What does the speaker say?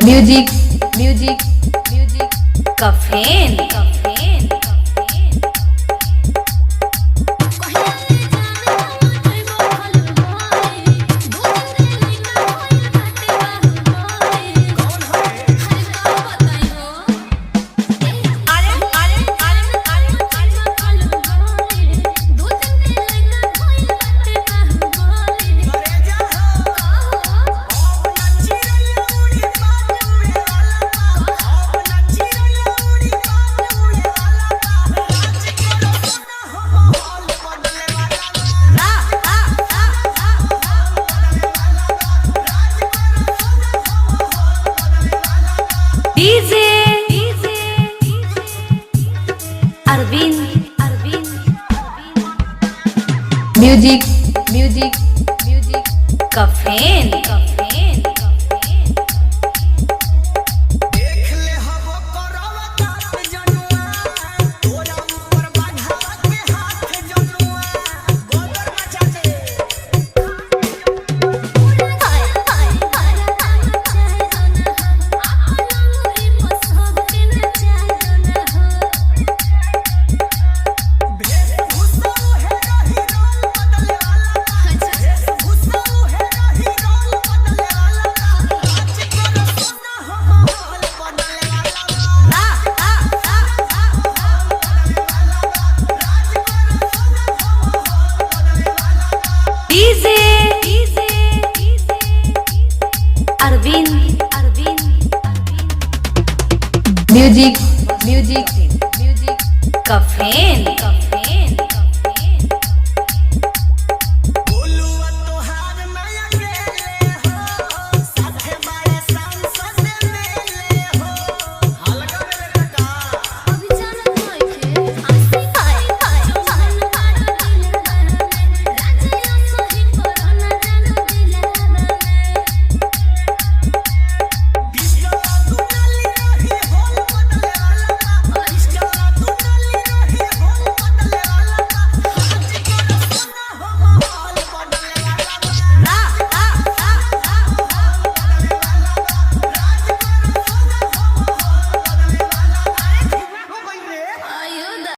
music music music कफेन कफेन DJ Arvind Arvind music music music कफेन कफेन देख ले हवा करवा तात जनुआ तोरा ऊपर बांधा के हाथ जनुआ गोबर मचा दे हाय हाय हाय चाहे दोना आपन उरी मसहब के न चाहे दोना भेष भूषा है रही रोल बदले वाला भेष भूषा है रही रोल बदले वाला राज करो सोना हो माहौल बदले वाला DJ Arvind Arvind music music music कफेन कफेन